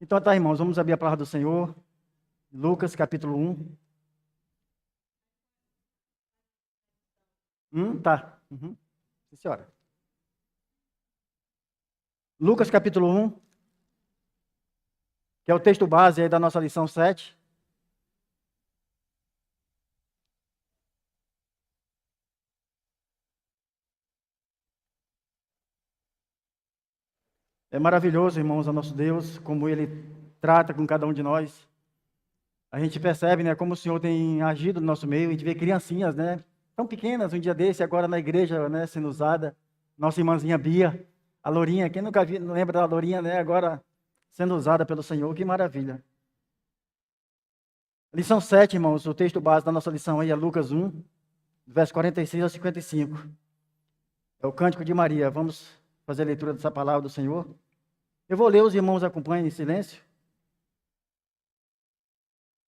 Então tá, irmãos, vamos abrir a palavra do Senhor. Lucas, capítulo 1. Tá. Sim, senhora. Lucas, capítulo 1, que é o texto base aí da nossa lição 7. É maravilhoso, irmãos, o nosso Deus, como Ele trata com cada um de nós. A gente percebe, né, como o Senhor tem agido no nosso meio. A gente vê criancinhas, né, tão pequenas, um dia desse, agora na igreja, né, sendo usada. Nossa irmãzinha Bia, a Lourinha, quem nunca viu, não lembra da Lourinha, né, agora sendo usada pelo Senhor, que maravilha. Lição 7, irmãos, o texto base da nossa lição aí é Lucas 1, verso 46 a 55. É o Cântico de Maria. Vamos fazer a leitura dessa palavra do Senhor. Eu vou ler, os irmãos acompanhem em silêncio.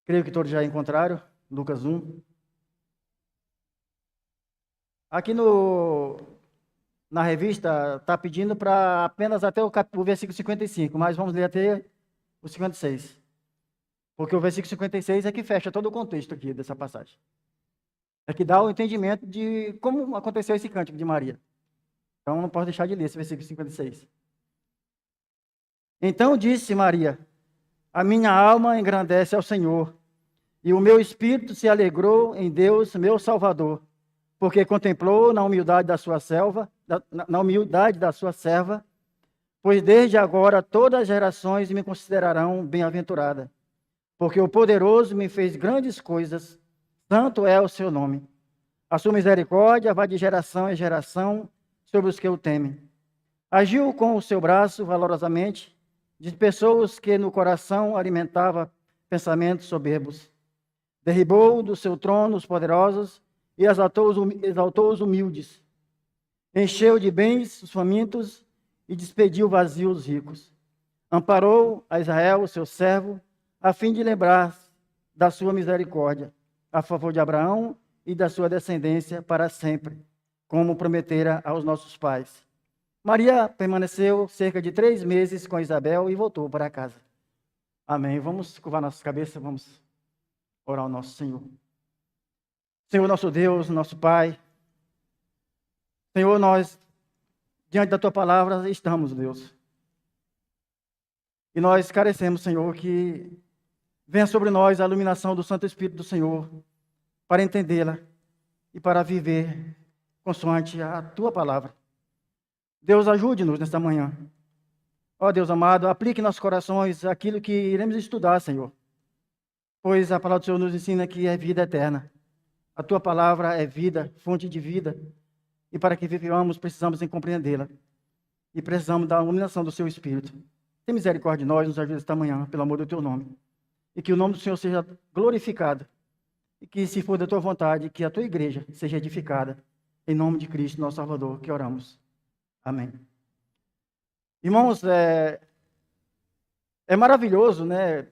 Creio que todos já encontraram. Lucas 1. Aqui na revista está pedindo para apenas até o versículo 55, mas vamos ler até o 56. Porque o versículo 56 é que fecha todo o contexto aqui dessa passagem. É que dá o entendimento de como aconteceu esse cântico de Maria. Então não posso deixar de ler esse versículo 56. Então disse Maria: a minha alma engrandece ao Senhor, e o meu espírito se alegrou em Deus, meu Salvador, porque contemplou na humildade da sua serva, pois desde agora todas as gerações me considerarão bem-aventurada, porque o poderoso me fez grandes coisas, santo é o seu nome. A sua misericórdia vai de geração em geração sobre os que o temem. Agiu com o seu braço valorosamente, de pessoas que no coração alimentava pensamentos soberbos. Derribou do seu trono os poderosos e exaltou os humildes. Encheu de bens os famintos e despediu vazios os ricos. Amparou a Israel, o seu servo, a fim de lembrar da sua misericórdia, a favor de Abraão e da sua descendência para sempre, como prometera aos nossos pais. Maria permaneceu cerca de 3 meses com Isabel e voltou para casa. Amém. Vamos curvar nossas cabeças, vamos orar ao nosso Senhor. Senhor, nosso Deus, nosso Pai. Senhor, nós, diante da Tua palavra, estamos, Deus. E nós carecemos, Senhor, que venha sobre nós a iluminação do Santo Espírito do Senhor, para entendê-la e para viver consoante a Tua palavra. Deus, ajude-nos nesta manhã. Ó Deus amado, aplique em nossos corações aquilo que iremos estudar, Senhor. Pois a palavra do Senhor nos ensina que é vida eterna. A Tua palavra é vida, fonte de vida. E para que vivamos, precisamos compreendê-la. E precisamos da iluminação do Seu Espírito. Tem misericórdia de nós, nos ajude esta manhã, pelo amor do Teu nome. E que o nome do Senhor seja glorificado. E que, se for da Tua vontade, que a Tua igreja seja edificada. Em nome de Cristo, nosso Salvador, que oramos. Amém. Irmãos, é maravilhoso, né,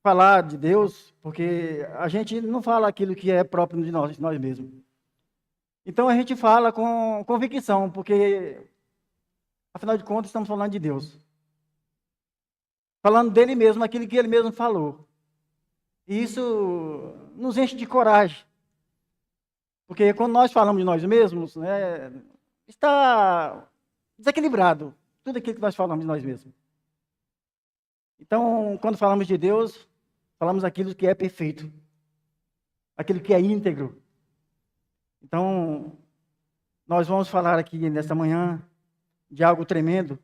falar de Deus, porque a gente não fala aquilo que é próprio de nós mesmos. Então a gente fala com convicção, porque, afinal de contas, estamos falando de Deus. Falando dele mesmo, aquilo que ele mesmo falou. E isso nos enche de coragem. Porque quando nós falamos de nós mesmos, né, está desequilibrado tudo aquilo que nós falamos de nós mesmos. Então, quando falamos de Deus, falamos aquilo que é perfeito, aquilo que é íntegro. Então, nós vamos falar aqui nesta manhã de algo tremendo,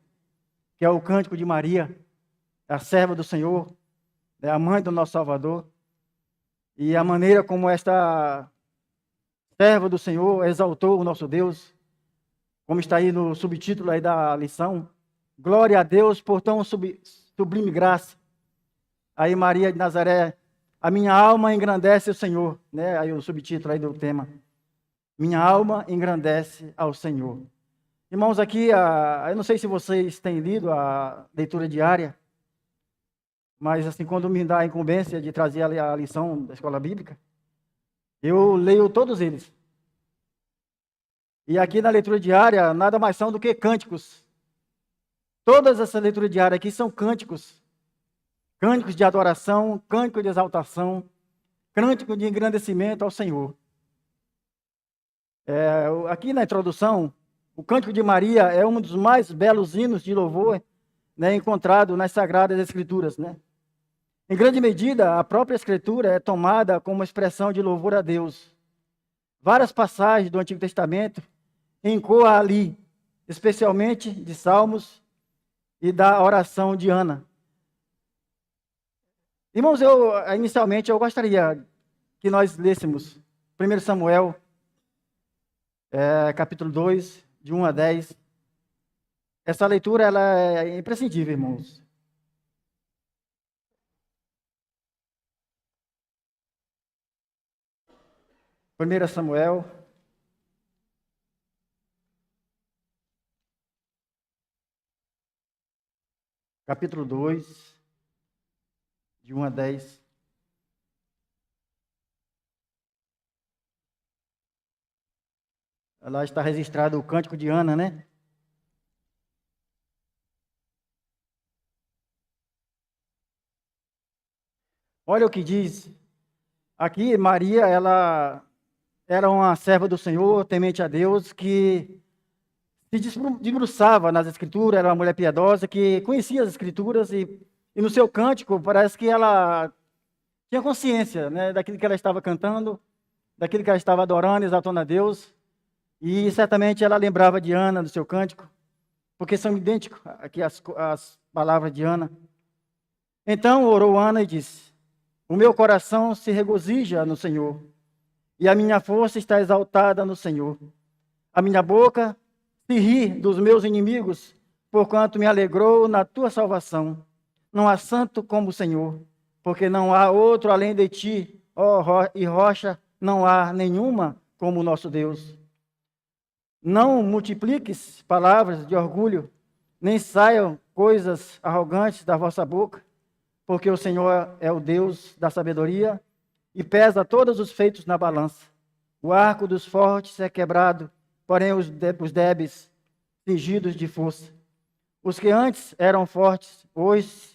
que é o Cântico de Maria, a serva do Senhor, a mãe do nosso Salvador, e a maneira como esta serva do Senhor exaltou o nosso Deus, como está aí no subtítulo aí da lição, glória a Deus por tão sublime graça. Aí Maria de Nazaré, a minha alma engrandece o Senhor, né? Aí o subtítulo aí do tema, minha alma engrandece ao Senhor. Irmãos, aqui, eu não sei se vocês têm lido a leitura diária, mas assim, quando me dá a incumbência de trazer a lição da escola bíblica, eu leio todos eles. E aqui na leitura diária, nada mais são do que cânticos. Todas essas leituras diárias aqui são cânticos. cânticos de adoração, cânticos de exaltação, cântico de engrandecimento ao Senhor. Aqui na introdução, o Cântico de Maria é um dos mais belos hinos de louvor, né, encontrado nas Sagradas Escrituras, né? Em grande medida, a própria Escritura é tomada como expressão de louvor a Deus. Várias passagens do Antigo Testamento ecoam ali, especialmente de Salmos e da oração de Ana. Irmãos, inicialmente eu gostaria que nós lêssemos 1 Samuel, capítulo 2, de 1 a 10. Essa leitura ela é imprescindível, irmãos. Primeira Samuel, capítulo 2, de 1 a 10. Lá está registrado o Cântico de Ana, né? Olha o que diz. Aqui, Maria, ela era uma serva do Senhor, temente a Deus, que se debruçava nas Escrituras, era uma mulher piedosa, que conhecia as Escrituras e no seu cântico parece que ela tinha consciência, né, daquilo que ela estava cantando, daquilo que ela estava adorando, exaltando a Deus. E certamente ela lembrava de Ana no seu cântico, porque são idênticos aqui as palavras de Ana. Então orou Ana e disse: o meu coração se regozija no Senhor, e a minha força está exaltada no Senhor. A minha boca se ri dos meus inimigos, porquanto me alegrou na tua salvação. Não há santo como o Senhor, porque não há outro além de ti, e rocha não há nenhuma como o nosso Deus. Não multipliques palavras de orgulho, nem saiam coisas arrogantes da vossa boca, porque o Senhor é o Deus da sabedoria e pesa todos os feitos na balança. O arco dos fortes é quebrado, porém os débeis cingidos de força. Os que antes eram fortes, hoje,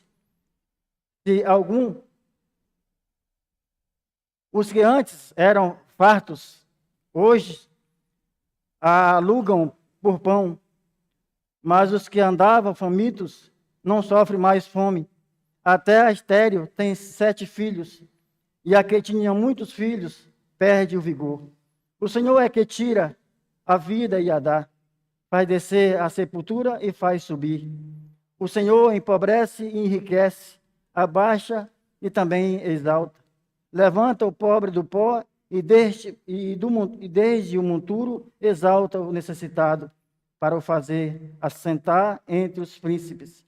os que antes eram fartos, hoje alugam por pão, mas os que andavam famintos não sofrem mais fome. Até a estéril tem 7 filhos, e a que tinha muitos filhos perde o vigor. O Senhor é que tira a vida e a dá, faz descer a sepultura e faz subir. O Senhor empobrece e enriquece, abaixa e também exalta. Levanta o pobre do pó e desde o monturo exalta o necessitado, para o fazer assentar entre os príncipes,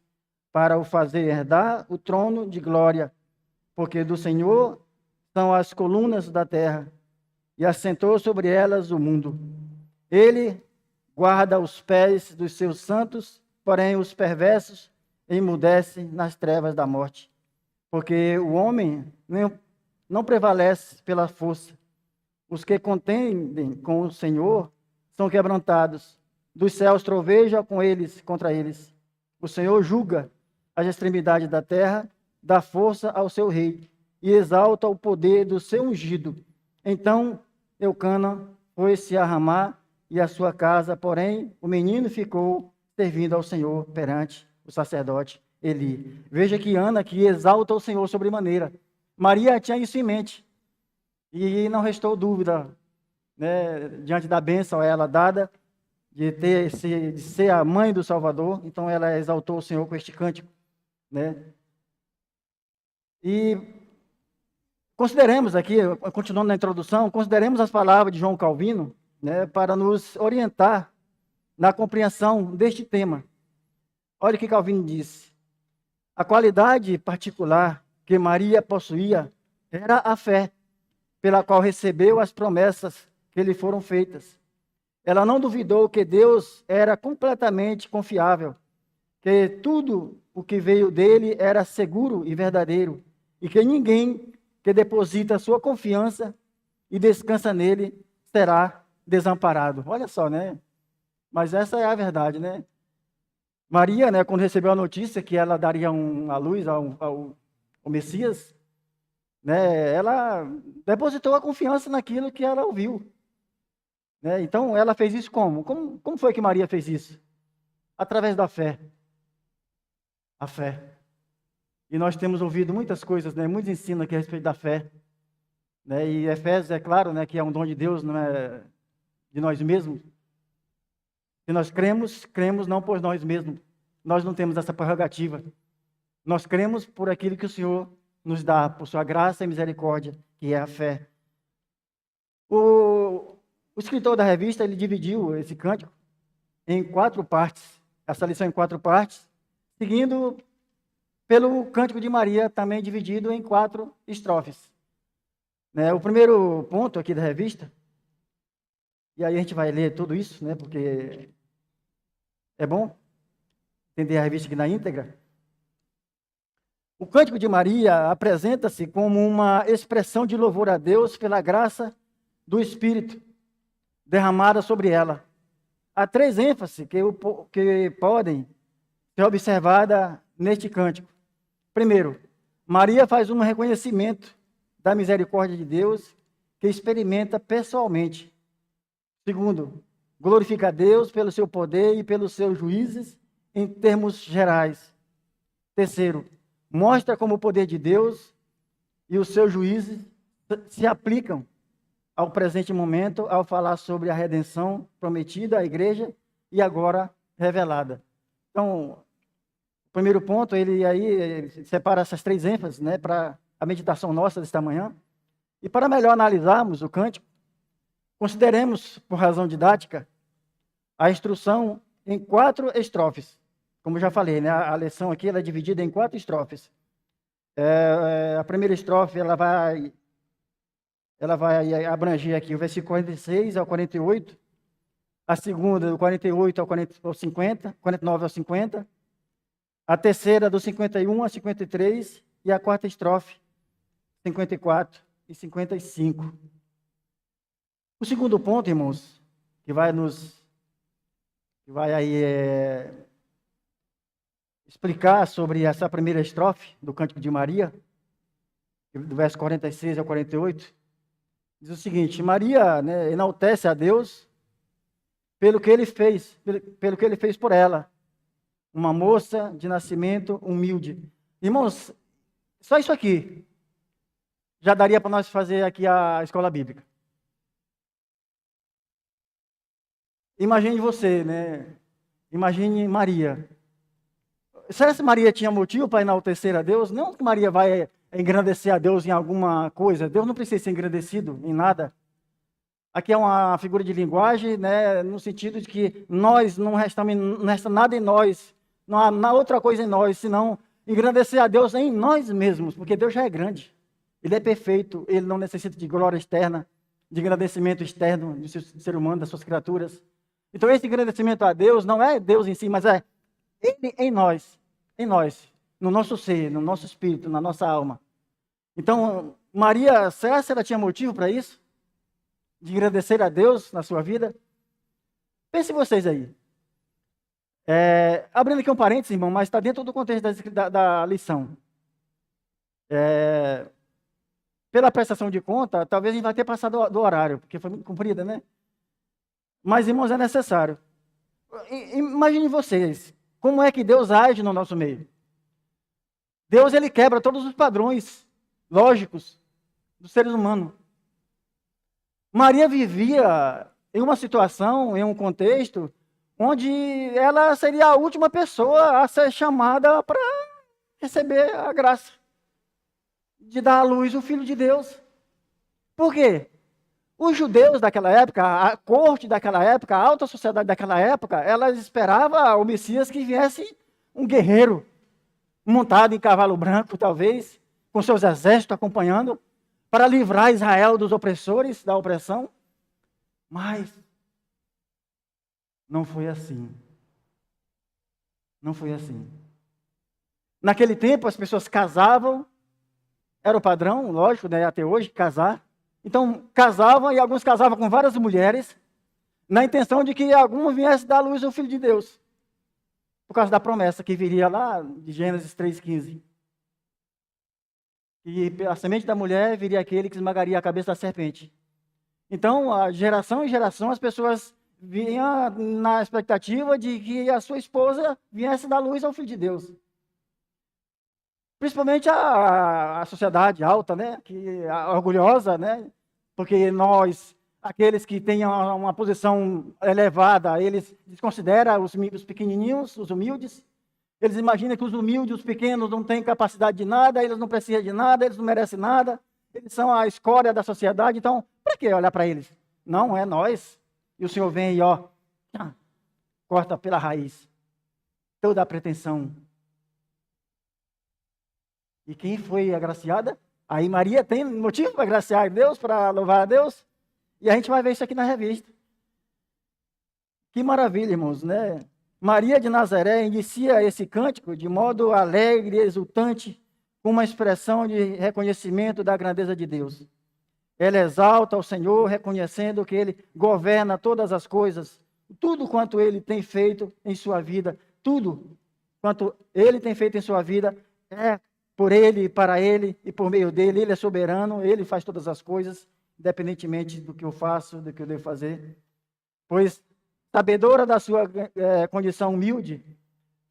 para o fazer herdar o trono de glória, porque do Senhor são as colunas da terra, e assentou sobre elas o mundo. Ele guarda os pés dos seus santos, porém os perversos emudecem nas trevas da morte. Porque o homem não prevalece pela força. Os que contendem com o Senhor são quebrantados. Dos céus troveja com eles, contra eles. O Senhor julga as extremidades da terra, dá força ao seu rei e exalta o poder do seu ungido. Então Eucana foi-se a Ramá e a sua casa, porém o menino ficou servindo ao Senhor perante o sacerdote Eli. Veja que Ana aqui exalta o Senhor sobremaneira. Maria tinha isso em mente. E não restou dúvida, né, diante da bênção a ela dada, de ser a mãe do Salvador. Então ela exaltou o Senhor com este cântico, né? E consideremos aqui, continuando na introdução, consideremos as palavras de João Calvino, né, para nos orientar na compreensão deste tema. Olha o que Calvino disse: a qualidade particular que Maria possuía era a fé, pela qual recebeu as promessas que lhe foram feitas. Ela não duvidou que Deus era completamente confiável, que tudo o que veio dele era seguro e verdadeiro, e que ninguém que deposita sua confiança e descansa nele será desamparado. Olha só, né? Mas essa é a verdade, né? Maria, né, quando recebeu a notícia que ela daria a luz o Messias, né, ela depositou a confiança naquilo que ela ouviu. Né? Então, ela fez isso como? Como foi que Maria fez isso? Através da fé. A fé. E nós temos ouvido muitas coisas, né, muitos ensinos aqui a respeito da fé. Né? E Efésios, é claro, né, que é um dom de Deus, não é de nós mesmos. E nós cremos não por nós mesmos. Nós não temos essa prerrogativa. Nós cremos por aquilo que o Senhor nos dá, por sua graça e misericórdia, que é a fé. O escritor da revista, ele dividiu esse cântico em 4 partes, essa lição em 4 partes, seguindo pelo Cântico de Maria, também dividido em 4 estrofes. Né? O primeiro ponto aqui da revista, e aí a gente vai ler tudo isso, né, porque é bom entender a revista aqui na íntegra. O Cântico de Maria apresenta-se como uma expressão de louvor a Deus pela graça do Espírito derramada sobre ela. Há 3 ênfases que podem ser observadas neste cântico. Primeiro, Maria faz um reconhecimento da misericórdia de Deus que experimenta pessoalmente. Segundo, glorifica a Deus pelo seu poder e pelos seus juízes em termos gerais. Terceiro, mostra como o poder de Deus e os seus juízes se aplicam ao presente momento ao falar sobre a redenção prometida à igreja e agora revelada. Então, o primeiro ponto, ele separa essas 3 ênfases, né, para a meditação nossa desta manhã. E para melhor analisarmos o cântico, consideremos, por razão didática, a instrução em 4 estrofes. Como já falei, né, a lição aqui ela é dividida em 4 estrofes. A primeira estrofe ela vai abranger aqui o versículo 46 ao 48. A segunda, do 48 ao 50, 49 ao 50. A terceira, do 51 a 53. E a 4ª estrofe, 54 e 55. O segundo ponto, irmãos, que vai explicar sobre essa primeira estrofe do Cântico de Maria, do verso 46 ao 48, diz o seguinte: Maria, né, enaltece a Deus pelo que ele fez por ela, uma moça de nascimento humilde. Irmãos, só isso aqui já daria para nós fazer aqui a escola bíblica. Imagine você, né? Imagine Maria. Será que Maria tinha motivo para enaltecer a Deus? Não que Maria vai engrandecer a Deus em alguma coisa. Deus não precisa ser engrandecido em nada. Aqui é uma figura de linguagem, né, no sentido de que não resta nada em nós, não há outra coisa em nós, senão engrandecer a Deus em nós mesmos, porque Deus já é grande. Ele é perfeito, ele não necessita de glória externa, de engrandecimento externo do ser humano, das suas criaturas. Então esse engrandecimento a Deus não é Deus em si, mas é Ele em nós, no nosso ser, no nosso espírito, na nossa alma. Então, Maria, será que ela tinha motivo para isso? De agradecer a Deus na sua vida? Pensem vocês aí. Abrindo aqui um parênteses, irmão, mas está dentro do contexto da lição. Pela prestação de conta, talvez a gente vai ter passado do horário, porque foi muito comprida, né? Mas, irmãos, é necessário. Imaginem vocês, como é que Deus age no nosso meio. Deus, ele quebra todos os padrões lógicos dos seres humanos. Maria vivia em uma situação, em um contexto, onde ela seria a última pessoa a ser chamada para receber a graça de dar à luz o Filho de Deus. Por quê? Os judeus daquela época, a corte daquela época, a alta sociedade daquela época, elas esperavam o Messias que viesse um guerreiro, montado em cavalo branco, talvez, com seus exércitos acompanhando, para livrar Israel dos opressores, da opressão. Mas não foi assim. Não foi assim. Naquele tempo, as pessoas casavam, era o padrão, lógico, né, até hoje, casar. Então, casavam, e alguns casavam com várias mulheres, na intenção de que algum viesse dar à luz ao Filho de Deus, por causa da promessa que viria lá de Gênesis 3,15. e pela semente da mulher viria aquele que esmagaria a cabeça da serpente. Então, a geração em geração, as pessoas vinham na expectativa de que a sua esposa viesse dar luz ao Filho de Deus. Principalmente a sociedade alta, né? Orgulhosa, né? Porque nós, aqueles que têm uma posição elevada, eles desconsideram os pequenininhos, os humildes. Eles imaginam que os humildes, os pequenos, não têm capacidade de nada, eles não precisam de nada, eles não merecem nada, eles são a escória da sociedade. Então, para que olhar para eles? Não, é nós. E o Senhor vem e, ó, corta pela raiz toda a pretensão. E quem foi agraciada? Aí Maria tem motivo para agraciar a Deus, para louvar a Deus. E a gente vai ver isso aqui na revista. Que maravilha, irmãos, né? Maria de Nazaré inicia esse cântico de modo alegre e exultante, com uma expressão de reconhecimento da grandeza de Deus. Ela exalta o Senhor, reconhecendo que Ele governa todas as coisas, tudo quanto Ele tem feito em sua vida, tudo quanto Ele tem feito em sua vida é por Ele, para Ele e por meio dEle. Ele é soberano, Ele faz todas as coisas, independentemente do que eu faço, do que eu devo fazer. Pois, sabedora da sua condição humilde,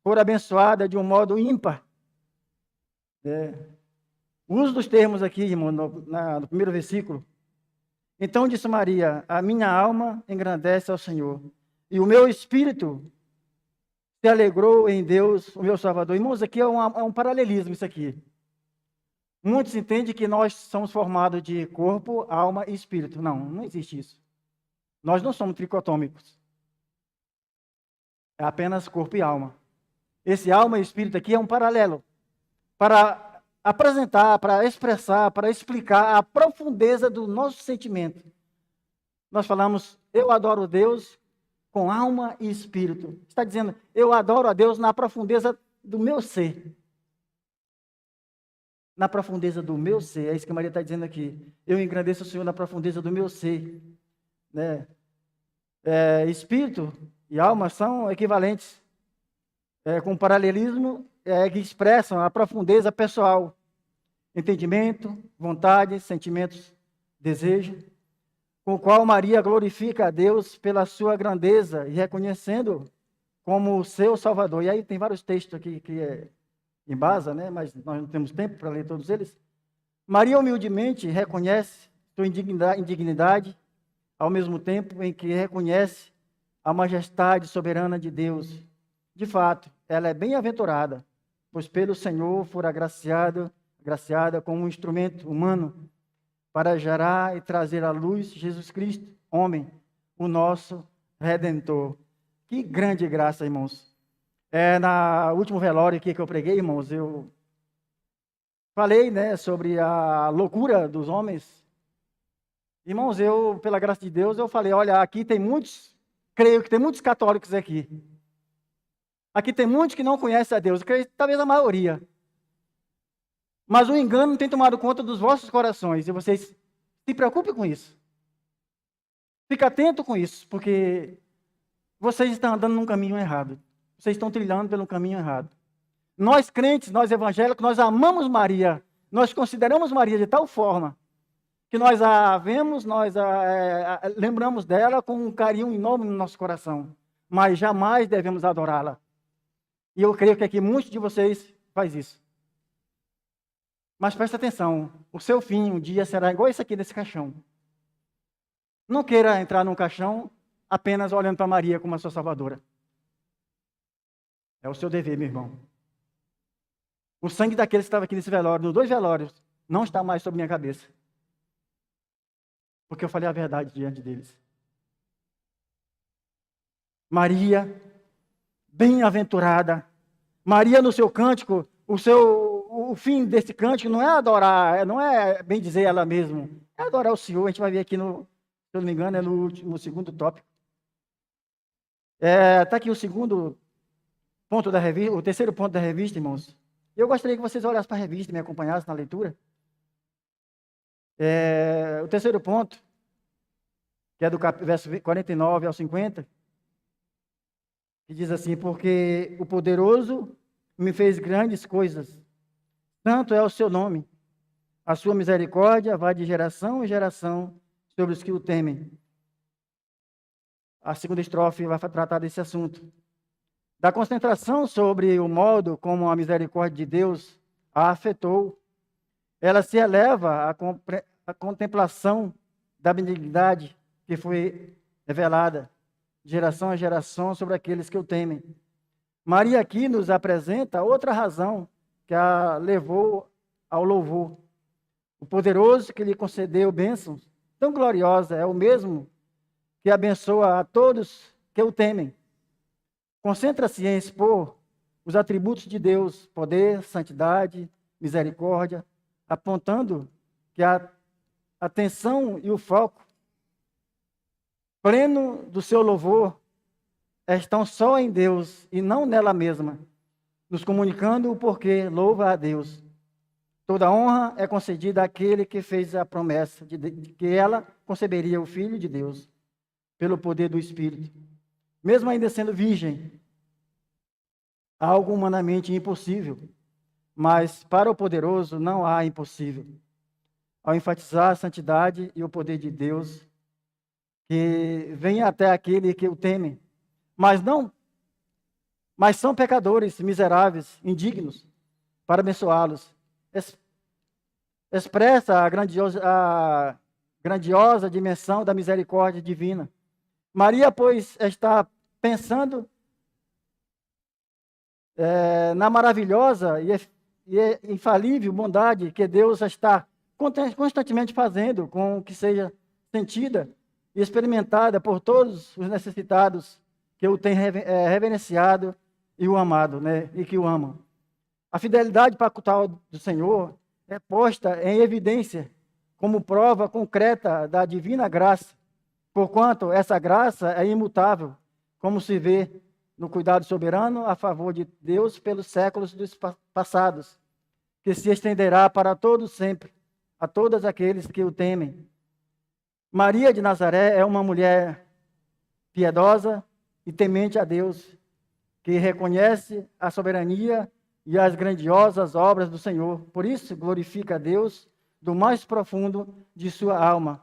for abençoada de um modo ímpar. O uso dos termos aqui, irmão, no primeiro versículo. Então disse Maria: a minha alma engrandece ao Senhor, e o meu espírito se alegrou em Deus, o meu Salvador. Irmãos, aqui é um paralelismo isso aqui. Muitos entendem que nós somos formados de corpo, alma e espírito. Não, não existe isso. Nós não somos tricotômicos. É apenas corpo e alma. Esse alma e espírito aqui é um paralelo para apresentar, para expressar, para explicar a profundeza do nosso sentimento. Nós falamos, eu adoro Deus com alma e espírito. Está dizendo, eu adoro a Deus na profundeza do meu ser. Na profundeza do meu ser. É isso que Maria está dizendo aqui. Eu engrandeço o Senhor na profundeza do meu ser. Né? Espírito e alma são equivalentes, com paralelismo que expressam a profundeza pessoal, entendimento, vontade, sentimentos, desejo, com o qual Maria glorifica a Deus pela sua grandeza e reconhecendo como o seu Salvador. E aí tem vários textos aqui que embasa, né? Mas nós não temos tempo para ler todos eles. Maria humildemente reconhece sua indignidade, ao mesmo tempo em que reconhece a majestade soberana de Deus. De fato, ela é bem-aventurada, pois pelo Senhor fora agraciada como um instrumento humano para gerar e trazer à luz Jesus Cristo, homem, o nosso Redentor. Que grande graça, irmãos. Na último velório aqui que eu preguei, irmãos, eu falei, né, sobre a loucura dos homens. Irmãos, pela graça de Deus, eu falei, olha, aqui tem muitos, creio que tem muitos católicos aqui. Aqui tem muitos que não conhecem a Deus, creio, talvez a maioria. Mas o engano tem tomado conta dos vossos corações, e vocês se preocupem com isso. Fique atento com isso, porque vocês estão andando num caminho errado. Vocês estão trilhando pelo caminho errado. Nós crentes, nós evangélicos, nós amamos Maria. Nós consideramos Maria de tal forma que nós a vemos, nós lembramos dela com um carinho enorme no nosso coração. Mas jamais devemos adorá-la. E eu creio que aqui muitos de vocês faz isso. Mas preste atenção, o seu fim um dia será igual esse aqui desse caixão. Não queira entrar num caixão apenas olhando para Maria como a sua salvadora. É o seu dever, meu irmão. O sangue daqueles que estavam aqui nesse velório, nos 2 velórios, não está mais sobre minha cabeça. Porque eu falei a verdade diante deles. Maria, bem-aventurada. Maria, no seu cântico, o fim desse cântico não é adorar, não é bem dizer ela mesma, é adorar o Senhor. A gente vai ver aqui, se eu não me engano, no segundo tópico. Está aqui o segundo ponto da revista, o terceiro ponto da revista, irmãos. Eu gostaria que vocês olhassem para a revista e me acompanhassem na leitura. O terceiro ponto, que é do verso 49 ao 50, que diz assim, porque o poderoso me fez grandes coisas, santo é o seu nome. A sua misericórdia vai de geração em geração sobre os que o temem. A segunda estrofe vai tratar desse assunto. Da concentração sobre o modo como a misericórdia de Deus a afetou, ela se eleva à contemplação da benignidade que foi revelada de geração a geração sobre aqueles que o temem. Maria aqui nos apresenta outra razão que a levou ao louvor. O poderoso que lhe concedeu bênçãos tão gloriosa é o mesmo que abençoa a todos que o temem. Concentra-se em expor os atributos de Deus, poder, santidade, misericórdia, apontando que a atenção e o foco pleno do seu louvor estão só em Deus e não nela mesma, nos comunicando o porquê louva a Deus. Toda honra é concedida àquele que fez a promessa de que ela conceberia o Filho de Deus, pelo poder do Espírito. Mesmo ainda sendo virgem, algo humanamente impossível, mas para o poderoso não há impossível. Ao enfatizar a santidade e o poder de Deus, que vem até aquele que o teme, mas são pecadores, miseráveis, indignos, para abençoá-los. Expressa a grandiosa dimensão da misericórdia divina. Maria, pois, está pensando na maravilhosa e infalível bondade que Deus está constantemente fazendo com que seja sentida e experimentada por todos os necessitados que o têm reverenciado e o amado, né? E que o amam. A fidelidade pactual do Senhor é posta em evidência como prova concreta da divina graça, porquanto essa graça é imutável, como se vê no cuidado soberano a favor de Deus pelos séculos dos passados, que se estenderá para todos sempre, a todos aqueles que o temem. Maria de Nazaré é uma mulher piedosa e temente a Deus, que reconhece a soberania e as grandiosas obras do Senhor. Por isso, glorifica a Deus do mais profundo de sua alma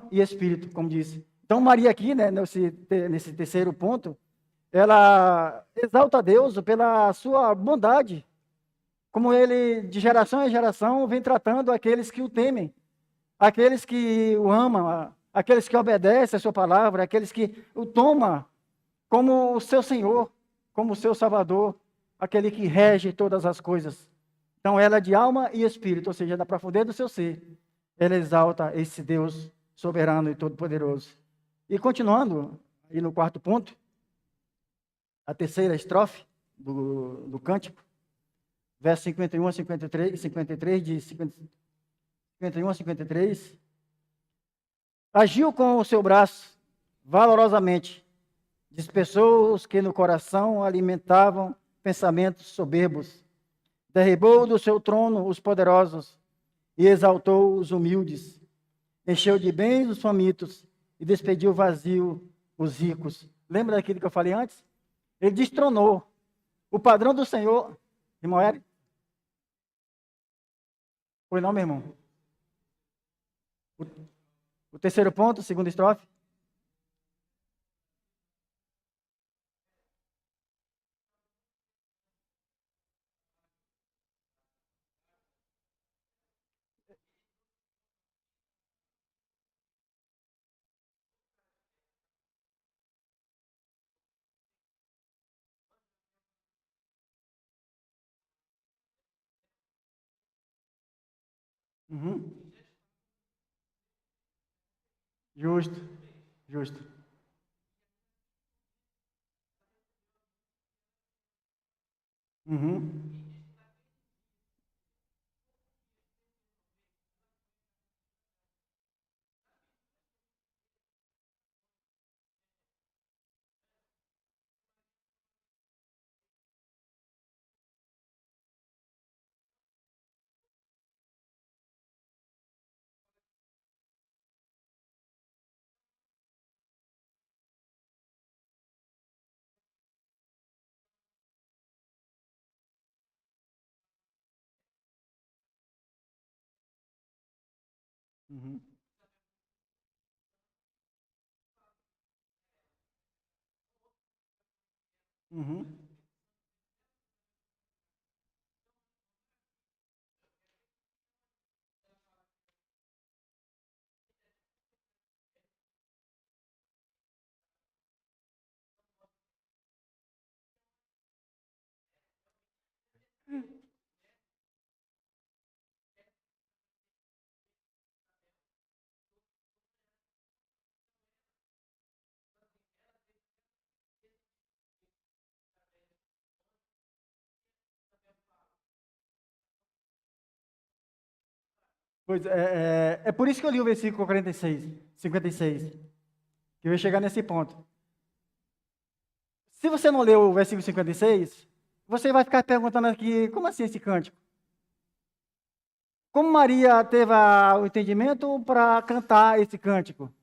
e espírito, como disse. Então, Maria aqui, né, nesse terceiro ponto, ela exalta a Deus pela sua bondade, como ele, de geração em geração, vem tratando aqueles que o temem, aqueles que o amam, aqueles que obedecem a sua palavra, aqueles que o tomam como o seu Senhor, como o seu Salvador, aquele que rege todas as coisas. Então, ela é de alma e espírito, ou seja, da profundeza do seu ser, ela exalta esse Deus soberano e todo-poderoso. E continuando, aí no quarto ponto, a terceira estrofe do cântico, verso 51 a 53, de 51 a 53, agiu com o seu braço valorosamente, dispersou os que no coração alimentavam pensamentos soberbos, derribou do seu trono os poderosos e exaltou os humildes, encheu de bens os famintos e despediu vazio os ricos. Lembra daquilo que eu falei antes? Ele destronou o padrão do Senhor. Irmão Eric? Foi não, meu irmão? O terceiro ponto, segunda estrofe. Uhum. Justo, justo. Uhum. Uhum. Uhum. Pois é por isso que eu li o versículo 46, 56, que eu ia chegar nesse ponto. Se você não leu o versículo 56, você vai ficar perguntando aqui, como assim esse cântico? Como Maria teve o entendimento para cantar esse cântico?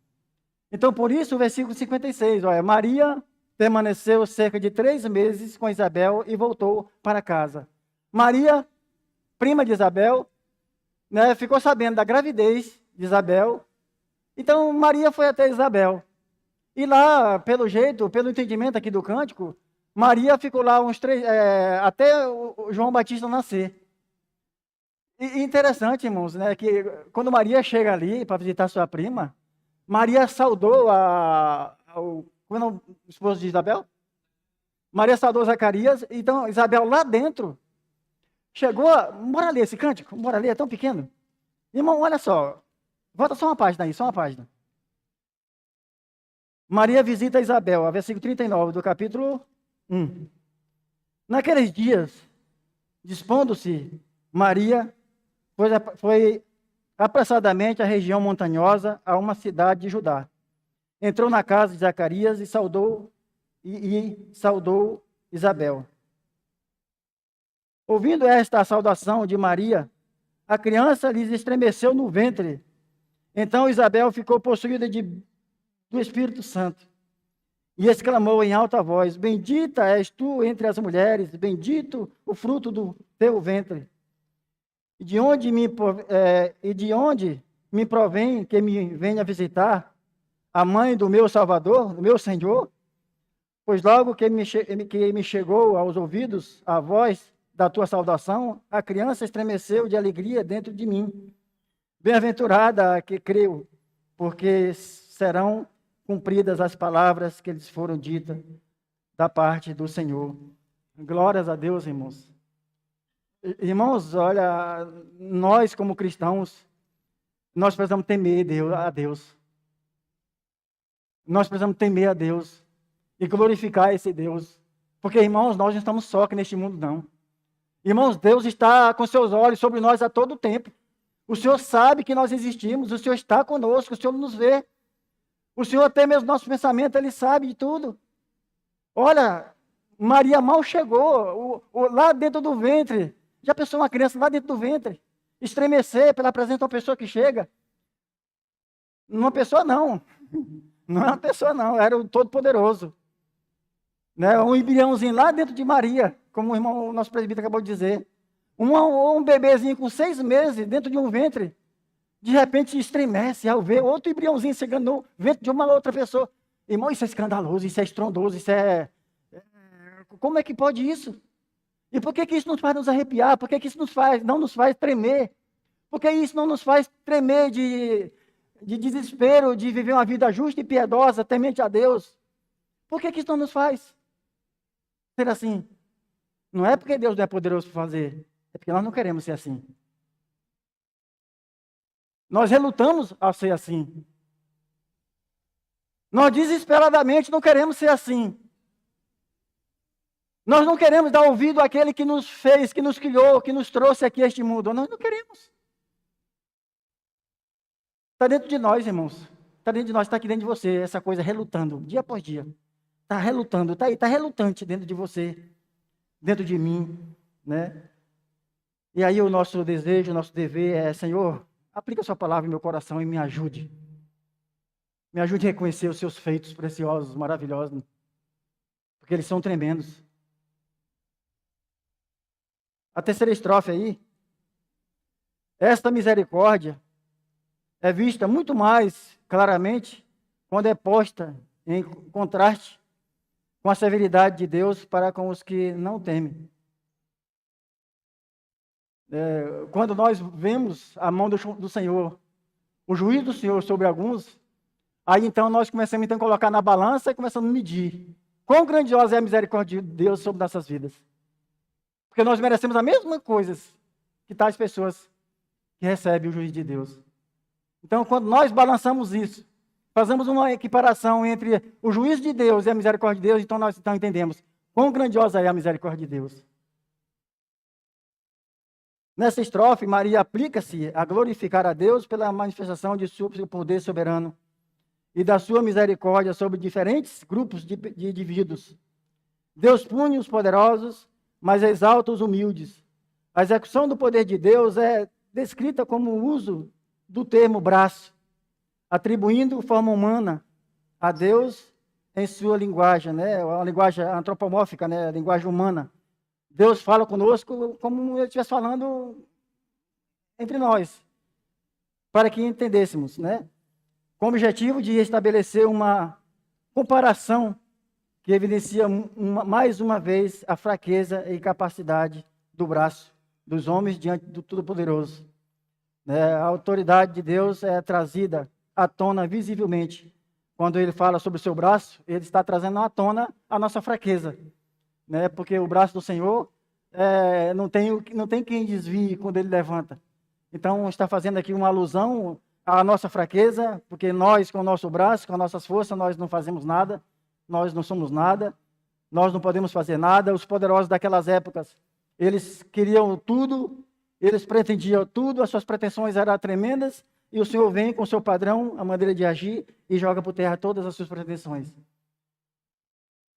Então, por isso, o versículo 56, olha, Maria permaneceu cerca de 3 meses com Isabel e voltou para casa. Maria, prima de Isabel, né, ficou sabendo da gravidez de Isabel. Então, Maria foi até Isabel. E lá, pelo jeito, pelo entendimento aqui do cântico, Maria ficou lá até o João Batista nascer. E interessante, irmãos, né, que quando Maria chega ali para visitar sua prima, Maria saudou como é o esposo de Isabel? Maria saudou Zacarias, então Isabel lá dentro chegou, bora ler esse cântico, bora ler, é tão pequeno. Irmão, olha só, volta só uma página aí, só uma página. Maria visita Isabel, versículo 39 do capítulo 1. Naqueles dias, dispondo-se, Maria foi apressadamente à região montanhosa, a uma cidade de Judá. Entrou na casa de Zacarias e saudou Isabel. Ouvindo esta saudação de Maria, a criança lhes estremeceu no ventre. Então Isabel ficou possuída do Espírito Santo e exclamou em alta voz: Bendita és tu entre as mulheres, bendito o fruto do teu ventre. E de onde me provém que me venha visitar a mãe do meu Salvador, do meu Senhor? Pois logo que me chegou aos ouvidos a voz da tua saudação, a criança estremeceu de alegria dentro de mim. Bem-aventurada a que creu, porque serão cumpridas as palavras que lhes foram ditas da parte do Senhor. Glórias a Deus, irmãos. Irmãos, olha, nós como cristãos, nós precisamos temer a Deus. Nós precisamos temer a Deus e glorificar esse Deus. Porque, irmãos, nós não estamos só aqui neste mundo, não. Irmãos, Deus está com seus olhos sobre nós a todo tempo. O Senhor sabe que nós existimos, o Senhor está conosco, o Senhor nos vê. O Senhor até mesmo nosso pensamento, Ele sabe de tudo. Olha, Maria mal chegou, lá dentro do ventre. Já pensou uma criança lá dentro do ventre? Estremecer pela presença de uma pessoa que chega? Uma pessoa não. Não é uma pessoa não, era o Todo-Poderoso. Né? Um embriãozinho lá dentro de Maria, como o irmão, o nosso presbítero acabou de dizer. Um bebezinho com 6 meses dentro de um ventre, de repente estremece ao ver outro embriãozinho chegando no ventre de uma outra pessoa. Irmão, isso é escandaloso, isso é estrondoso, como é que pode isso? E por que isso nos faz nos arrepiar? Por que isso não nos faz tremer? Por que isso não nos faz tremer de desespero, de viver uma vida justa e piedosa, temente a Deus? Por que isso não nos faz ser assim? Não é porque Deus não é poderoso para fazer, é porque nós não queremos ser assim. Nós relutamos a ser assim. Nós desesperadamente não queremos ser assim. Nós não queremos dar ouvido àquele que nos fez, que nos criou, que nos trouxe aqui a este mundo. Nós não queremos. Está dentro de nós, irmãos. Está dentro de nós, está aqui dentro de você, essa coisa relutando, dia após dia. Está relutando, está aí, está relutante dentro de você, dentro de mim, né? E aí o nosso desejo, o nosso dever é, Senhor, aplica a sua palavra em meu coração e me ajude. Me ajude a reconhecer os seus feitos preciosos, maravilhosos, porque eles são tremendos. A terceira estrofe aí. Esta misericórdia é vista muito mais claramente quando é posta em contraste com a severidade de Deus para com os que não temem. Quando nós vemos a mão do Senhor, o juízo do Senhor sobre alguns, aí então nós começamos então, a colocar na balança e começamos a medir quão grandiosa é a misericórdia de Deus sobre nossas vidas. Porque nós merecemos a mesma coisa que tais pessoas que recebem o juízo de Deus. Então, quando nós balançamos isso, fazemos uma equiparação entre o juízo de Deus e a misericórdia de Deus, então nós então entendemos quão grandiosa é a misericórdia de Deus. Nessa estrofe, Maria aplica-se a glorificar a Deus pela manifestação de seu poder soberano e da sua misericórdia sobre diferentes grupos de indivíduos. Deus pune os poderosos, mas exalta os humildes. A execução do poder de Deus é descrita como o uso do termo braço, atribuindo forma humana a Deus em sua linguagem, né? A linguagem antropomórfica, né? A linguagem humana. Deus fala conosco como ele estivesse falando entre nós, para que entendêssemos, né? Com o objetivo de estabelecer uma comparação que evidencia mais uma vez a fraqueza e capacidade do braço dos homens diante do Todo-Poderoso. A autoridade de Deus é trazida à tona visivelmente. Quando ele fala sobre o seu braço, ele está trazendo à tona a nossa fraqueza. Porque o braço do Senhor não tem quem desvie quando ele levanta. Então, está fazendo aqui uma alusão à nossa fraqueza, porque nós, com o nosso braço, com as nossas forças, nós não fazemos nada, nós não somos nada, nós não podemos fazer nada. Os poderosos daquelas épocas, eles queriam tudo, eles pretendiam tudo, as suas pretensões eram tremendas, e o Senhor vem com o seu padrão, a maneira de agir, e joga por terra todas as suas pretensões.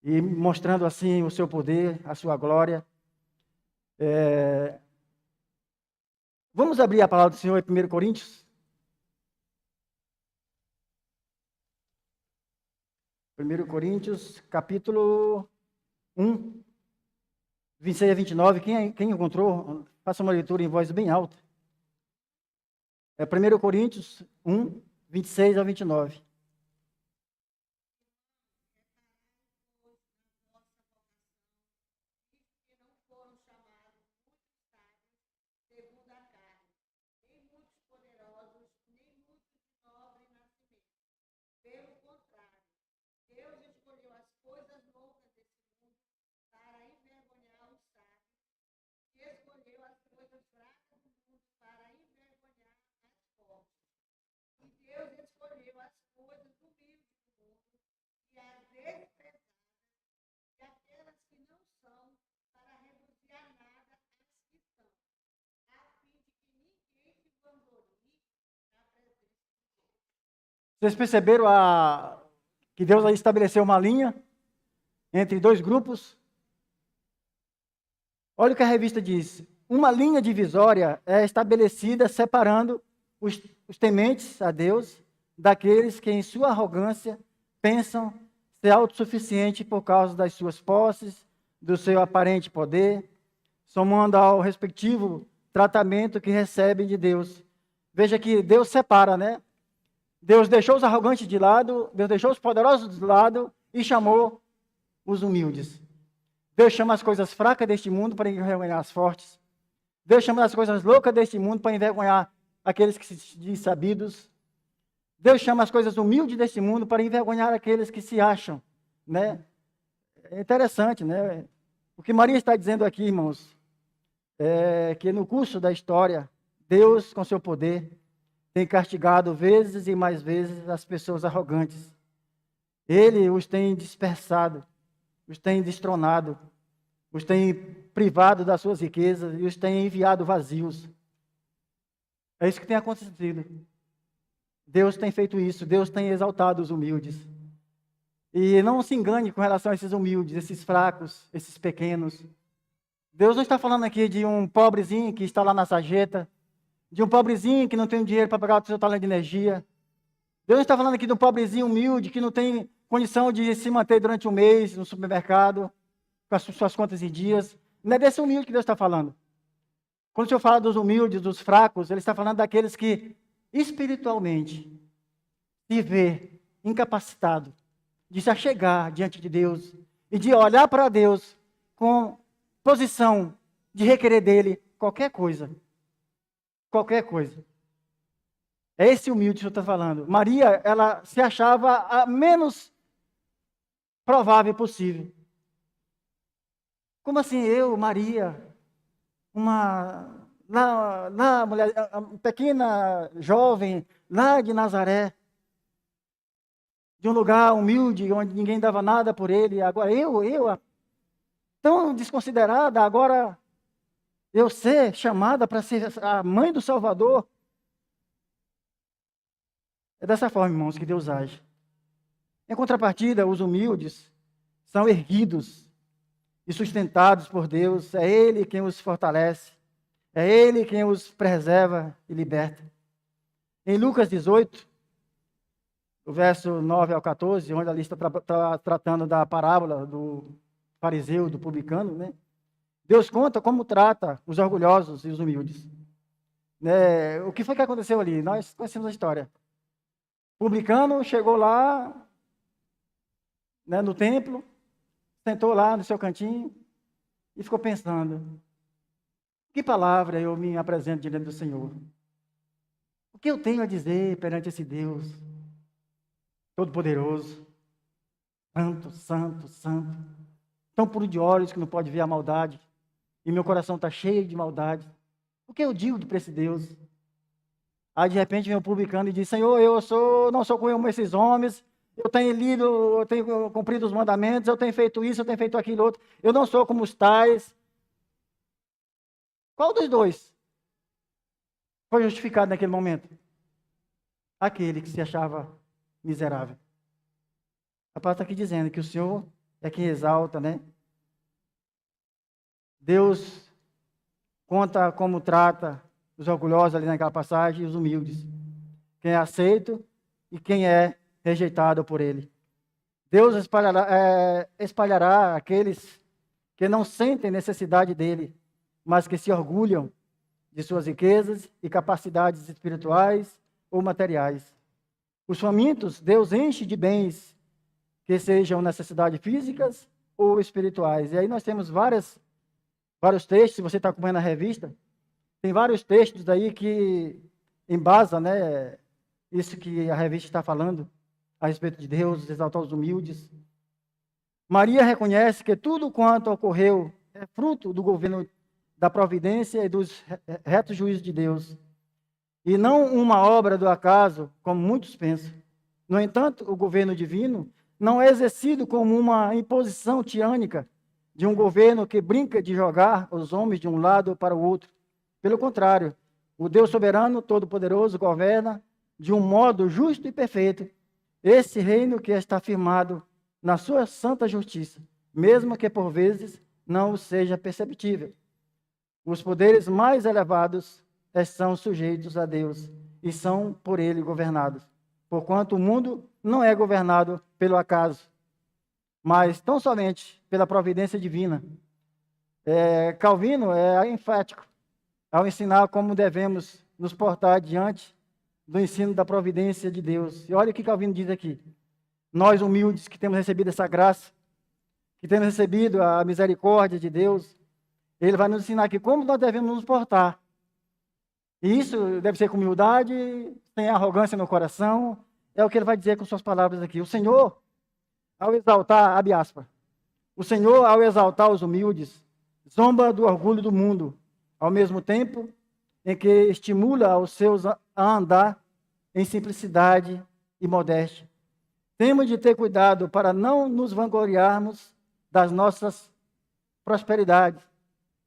E mostrando assim o seu poder, a sua glória. Vamos abrir a palavra do Senhor em 1 Coríntios? 1 Coríntios, capítulo 1, 26 a 29. Quem encontrou, faça uma leitura em voz bem alta. 1 Coríntios 1, 26 a 29. Vocês perceberam que Deus aí estabeleceu uma linha entre dois grupos? Olha o que a revista diz. Uma linha divisória é estabelecida separando os tementes a Deus daqueles que, em sua arrogância, pensam ser autossuficientes por causa das suas posses, do seu aparente poder, somando ao respectivo tratamento que recebem de Deus. Veja que Deus separa, né? Deus deixou os arrogantes de lado, Deus deixou os poderosos de lado e chamou os humildes. Deus chama as coisas fracas deste mundo para envergonhar as fortes. Deus chama as coisas loucas deste mundo para envergonhar aqueles que se dizem sabidos. Deus chama as coisas humildes deste mundo para envergonhar aqueles que se acham, né? É interessante, né? O que Maria está dizendo aqui, irmãos, é que no curso da história, Deus, com seu poder, tem castigado vezes e mais vezes as pessoas arrogantes. Ele os tem dispersado, os tem destronado, os tem privado das suas riquezas e os tem enviado vazios. É isso que tem acontecido. Deus tem feito isso, Deus tem exaltado os humildes. E não se engane com relação a esses humildes, esses fracos, esses pequenos. Deus não está falando aqui de um pobrezinho que está lá na sarjeta, de um pobrezinho que não tem dinheiro para pagar o seu talento de energia. Deus está falando aqui de um pobrezinho humilde que não tem condição de se manter durante um mês no supermercado, com as suas contas em dias. Não é desse humilde que Deus está falando. Quando o Senhor fala dos humildes, dos fracos, Ele está falando daqueles que espiritualmente se vê incapacitado de se achegar diante de Deus e de olhar para Deus com posição de requerer dele qualquer coisa. Qualquer coisa. É esse humilde que eu estou falando. Maria, ela se achava a menos provável possível. Como assim eu, Maria, uma mulher, uma pequena jovem lá de Nazaré, de um lugar humilde, onde ninguém dava nada por ele, agora eu, tão desconsiderada, agora eu ser chamada para ser a mãe do Salvador. É dessa forma, irmãos, que Deus age. Em contrapartida, os humildes são erguidos e sustentados por Deus. É Ele quem os fortalece. É Ele quem os preserva e liberta. Em Lucas 18, o verso 9 ao 14, onde ali está tratando da parábola do fariseu, do publicano, né? Deus conta como trata os orgulhosos e os humildes. O que foi que aconteceu ali? Nós conhecemos a história. O publicano chegou lá, né, no templo, sentou lá no seu cantinho e ficou pensando: que palavra eu me apresento diante do Senhor? O que eu tenho a dizer perante esse Deus Todo-Poderoso, Santo, Santo, Santo, tão puro de olhos que não pode ver a maldade, e meu coração está cheio de maldade? O que eu digo para esse Deus? Aí de repente vem o publicano e diz: Senhor, não sou como esses homens, eu tenho lido, eu tenho cumprido os mandamentos, eu tenho feito isso, eu tenho feito aquilo outro, eu não sou como os tais. Qual dos dois foi justificado naquele momento? Aquele que se achava miserável. A palavra está aqui dizendo que o Senhor é quem exalta, né? Deus conta como trata os orgulhosos ali naquela passagem e os humildes. Quem é aceito e quem é rejeitado por ele. Deus espalhará aqueles que não sentem necessidade dele, mas que se orgulham de suas riquezas e capacidades espirituais ou materiais. Os famintos, Deus enche de bens que sejam necessidades físicas ou espirituais. E aí nós temos vários textos, se você está acompanhando a revista, tem vários textos aí que embasam, né, isso que a revista está falando a respeito de Deus, exaltar os humildes. Maria reconhece que tudo quanto ocorreu é fruto do governo da providência e dos retos juízos de Deus, e não uma obra do acaso, como muitos pensam. No entanto, o governo divino não é exercido como uma imposição tirânica de um governo que brinca de jogar os homens de um lado para o outro. Pelo contrário, o Deus soberano, todo-poderoso, governa de um modo justo e perfeito esse reino que está firmado na sua santa justiça, mesmo que por vezes não seja perceptível. Os poderes mais elevados são sujeitos a Deus e são por ele governados, porquanto o mundo não é governado pelo acaso, mas tão somente pela providência divina. Calvino é enfático ao ensinar como devemos nos portar diante do ensino da providência de Deus. E olha o que Calvino diz aqui. Nós humildes que temos recebido essa graça, que temos recebido a misericórdia de Deus, ele vai nos ensinar aqui como nós devemos nos portar. E isso deve ser com humildade, sem arrogância no coração. É o que ele vai dizer com suas palavras aqui. O Senhor, ao exaltar, abre aspas, o Senhor, ao exaltar os humildes, zomba do orgulho do mundo, ao mesmo tempo em que estimula os seus a andar em simplicidade e modéstia. Temos de ter cuidado para não nos vangloriarmos das nossas prosperidades,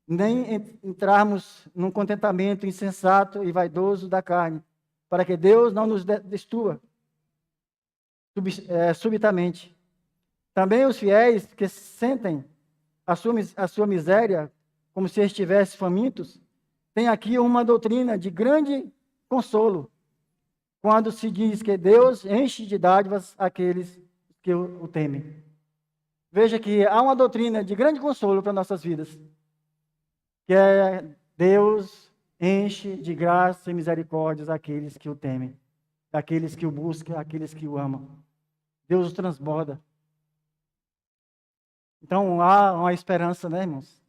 nem entrarmos num contentamento insensato e vaidoso da carne, para que Deus não nos destrua subitamente. Também os fiéis que sentem a sua miséria como se estivessem famintos, têm aqui uma doutrina de grande consolo, quando se diz que Deus enche de dádivas aqueles que o temem. Veja que há uma doutrina de grande consolo para nossas vidas, que é Deus enche de graça e misericórdias aqueles que o temem, aqueles que o buscam, aqueles que o amam. Deus o transborda. Então há uma esperança, né, irmãos?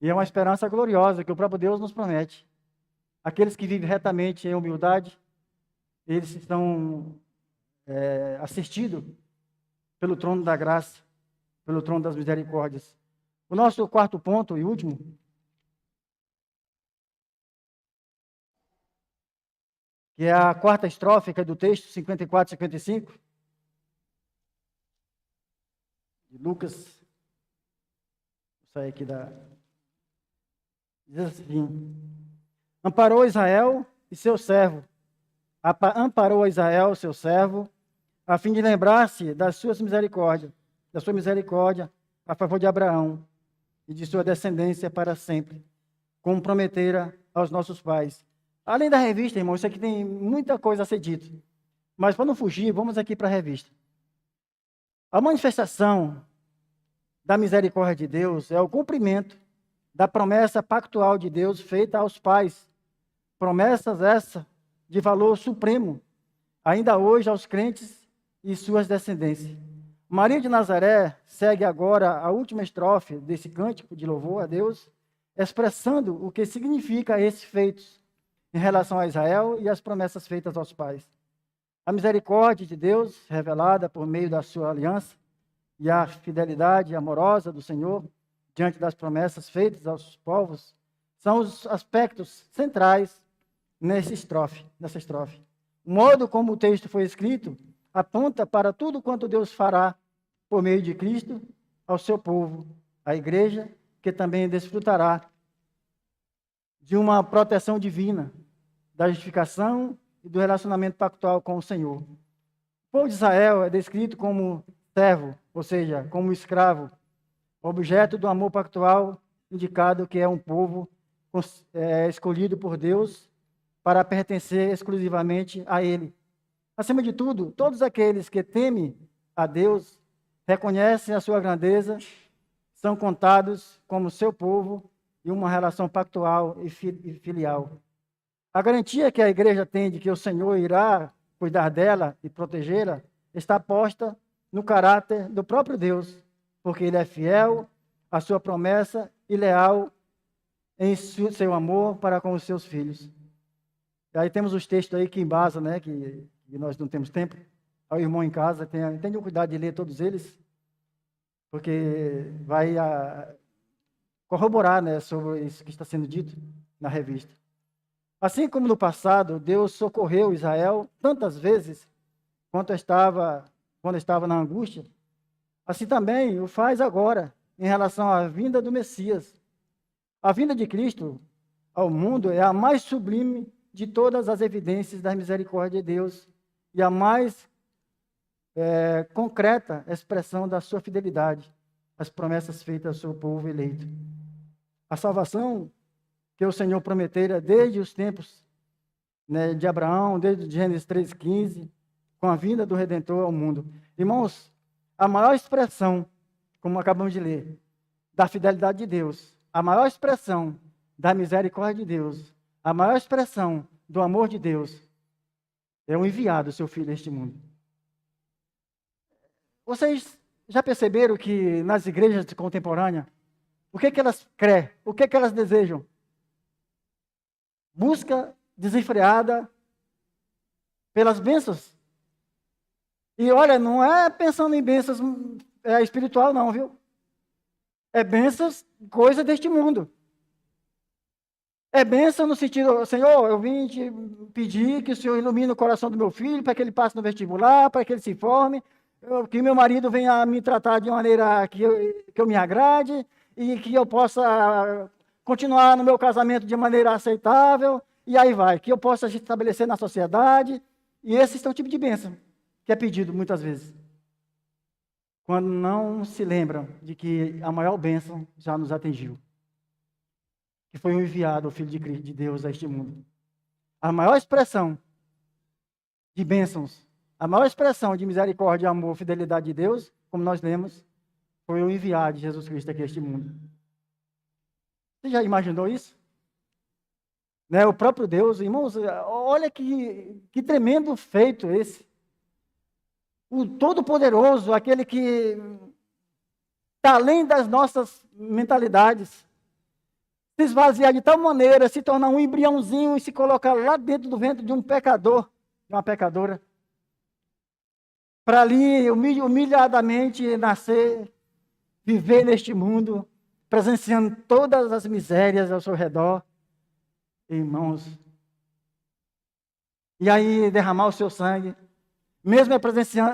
E é uma esperança gloriosa que o próprio Deus nos promete. Aqueles que vivem retamente em humildade, eles estão assistidos pelo trono da graça, pelo trono das misericórdias. O nosso quarto ponto e último, que é a quarta estrofe, que é do texto 54 e 55, de Lucas. Vou sair aqui da... Diz assim: amparou Israel e seu servo, amparou a Israel, seu servo, a fim de lembrar-se das suas misericórdias, da sua misericórdia a favor de Abraão e de sua descendência para sempre, como prometera aos nossos pais. Além da revista, irmão, isso aqui tem muita coisa a ser dito. Mas para não fugir, vamos aqui para a revista. A manifestação da misericórdia de Deus é o cumprimento da promessa pactual de Deus feita aos pais. Promessas essa de valor supremo, ainda hoje aos crentes e suas descendências. Maria de Nazaré segue agora a última estrofe desse cântico de louvor a Deus, expressando o que significa esses feitos em relação a Israel e as promessas feitas aos pais. A misericórdia de Deus, revelada por meio da sua aliança, e a fidelidade amorosa do Senhor diante das promessas feitas aos povos, são os aspectos centrais nessa estrofe. O modo como o texto foi escrito aponta para tudo quanto Deus fará por meio de Cristo ao seu povo, a igreja, que também desfrutará de uma proteção divina, da justificação e do relacionamento pactual com o Senhor. O povo de Israel é descrito como servo, ou seja, como escravo, objeto do amor pactual, indicado que é um povo escolhido por Deus para pertencer exclusivamente a Ele. Acima de tudo, todos aqueles que temem a Deus, reconhecem a sua grandeza, são contados como seu povo e uma relação pactual e filial. A garantia que a igreja tem de que o Senhor irá cuidar dela e protegê-la está posta no caráter do próprio Deus, porque Ele é fiel à sua promessa e leal em seu amor para com os seus filhos. E aí temos os textos aí que embasam, né, que nós não temos tempo. Ao irmão em casa, tenha cuidado de ler todos eles, porque vai corroborar, né, sobre isso que está sendo dito na revista. Assim como no passado, Deus socorreu Israel tantas vezes quando estava na angústia, assim também o faz agora em relação à vinda do Messias. A vinda de Cristo ao mundo é a mais sublime de todas as evidências da misericórdia de Deus e a mais concreta expressão da sua fidelidade às promessas feitas ao seu povo eleito. A salvação que o Senhor prometera desde os tempos, né, de Abraão, desde Gênesis 3,15, com a vinda do Redentor ao mundo. Irmãos, a maior expressão, como acabamos de ler, da fidelidade de Deus, a maior expressão da misericórdia de Deus, a maior expressão do amor de Deus, é o enviado, seu Filho, a este mundo. Vocês já perceberam que nas igrejas contemporâneas, o que elas creem? O que elas desejam? Busca desenfreada pelas bênçãos. E olha, não é pensando em bênçãos espiritual, não, viu? É bênçãos, coisa deste mundo. É bênção no sentido, Senhor, eu vim te pedir que o Senhor ilumine o coração do meu filho, para que ele passe no vestibular, para que ele se forme, que meu marido venha me tratar de maneira que eu me agrade, e que eu possa continuar no meu casamento de maneira aceitável, e aí vai, que eu possa se estabelecer na sociedade, e esse é o tipo de bênção que é pedido muitas vezes. Quando não se lembram de que a maior bênção já nos atingiu, que foi o enviado, o Filho de Cristo, de Deus a este mundo. A maior expressão de bênçãos, a maior expressão de misericórdia, amor, fidelidade de Deus, como nós lemos, foi o enviado de Jesus Cristo aqui a este mundo. Você já imaginou isso? né? O próprio Deus, irmãos, olha que tremendo feito esse. O Todo-Poderoso, aquele que está além das nossas mentalidades, se esvaziar de tal maneira, se tornar um embriãozinho e se colocar lá dentro do ventre de um pecador, de uma pecadora, para ali humilhadamente nascer, viver neste mundo, presenciando todas as misérias ao seu redor, irmãos. E aí derramar o seu sangue, mesmo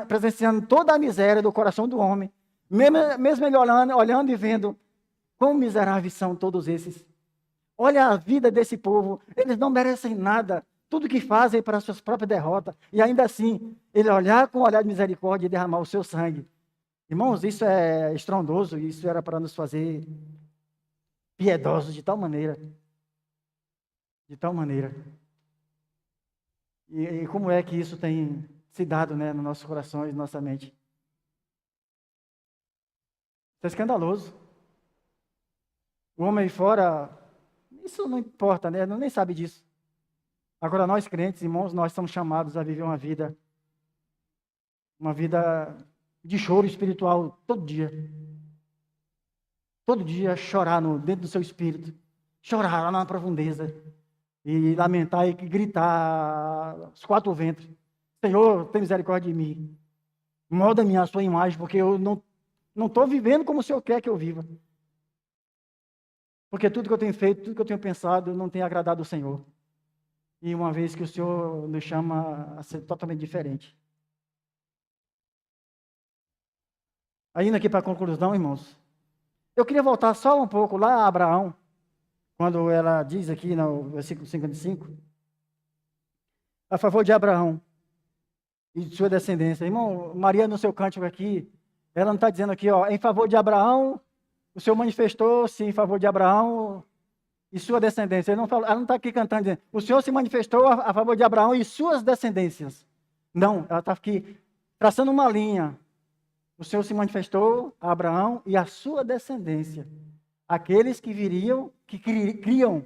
presenciando toda a miséria do coração do homem, mesmo ele olhando e vendo quão miseráveis são todos esses. Olha a vida desse povo, eles não merecem nada, tudo que fazem para as suas próprias derrotas, e ainda assim, ele olhar com um olhar de misericórdia e derramar o seu sangue. Irmãos, isso é estrondoso, isso era para nos fazer piedosos de tal maneira. De tal maneira. E como é que isso tem se dado, né, nos nossos corações, na nossa mente? Isso é escandaloso. O homem aí fora, isso não importa, né? Nem sabe disso. Agora nós crentes, irmãos, nós somos chamados a viver uma vida de choro espiritual todo dia. Todo dia chorar dentro do seu espírito, chorar lá na profundeza e lamentar e gritar os quatro ventos: Senhor, tem misericórdia de mim. Molda-me a sua imagem, porque eu não estou vivendo como o Senhor quer que eu viva. Porque tudo que eu tenho feito, tudo que eu tenho pensado, não tem agradado o Senhor. E uma vez que o Senhor nos chama a ser totalmente diferente. Ainda aqui para a conclusão, irmãos, eu queria voltar só um pouco lá a Abraão, quando ela diz aqui no versículo 55, a favor de Abraão e de sua descendência. Irmão, Maria, no seu cântico aqui, ela não está dizendo aqui, ó, em favor de Abraão, o Senhor manifestou-se em favor de Abraão e sua descendência. Ela não está aqui cantando, dizendo, o Senhor se manifestou a favor de Abraão e suas descendências. Não, ela está aqui traçando uma linha. O Senhor se manifestou a Abraão e a sua descendência. Aqueles que viriam, que criam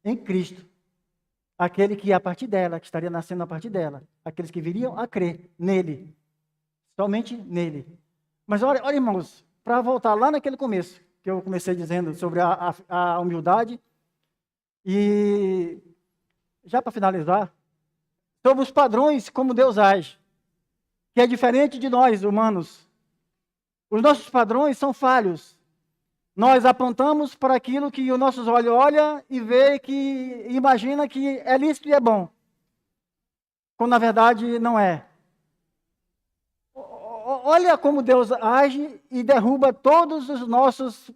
em Cristo. Aquele que a partir dela, que estaria nascendo a partir dela. Aqueles que viriam a crer nele. Somente nele. Mas olha, irmãos, para voltar lá naquele começo, que eu comecei dizendo sobre a humildade, e já para finalizar, sobre os padrões como Deus age, que é diferente de nós, humanos. Os nossos padrões são falhos. Nós apontamos para aquilo que os nossos olhos olham e vê que imagina que é lícito e é bom, quando na verdade não é. Olha como Deus age e derruba todos os nossos,